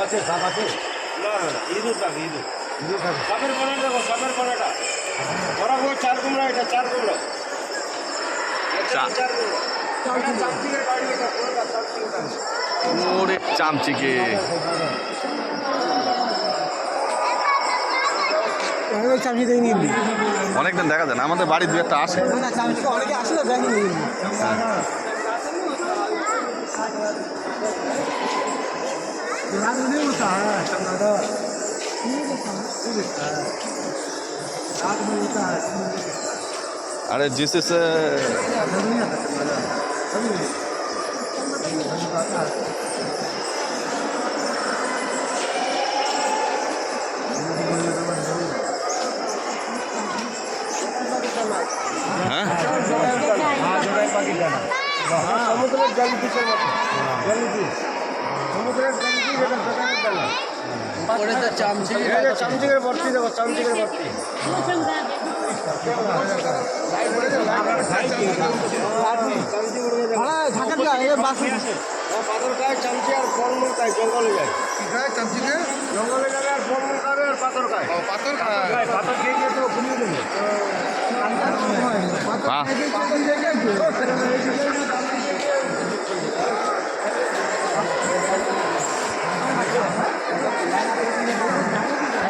আছে সাপ আছে না ইঁদুর থাকে ইঁদুর সাপের কণা দেখো সাপের কণাটা ওরা ওই 4 কুমড়া এটা 4 কুমড়া চার কুমড়া চামচিকের বাড়ি এটা পুরোটা চামচিকের বাড়ি ওরে চামচিকে চামচি দেয়নি অনেকদিন দেখা যায় না আমাদের বাড়ি দু একটা আসে না চামচি অনেকে আসলে দেয়নি अरे जिससे সমুদ্রের জলফিশের মতো জলফিশ সমুদ্রের জলফিশ এটা দোকানের ডালা পরে তো চামচি এই যে চামচিকের ভর্তি দেখো চামচিকের ভর্তি পাথর খায় চামচি আর ফলমূল খায় জঙ্গলে যায় চামচিকে জঙ্গলে যাবে আর ফলমূল খাবে আর পাথর খায় পাথর খায় পাথর খেয়ে গিয়ে তো ঘুরিয়ে দেবে বাহ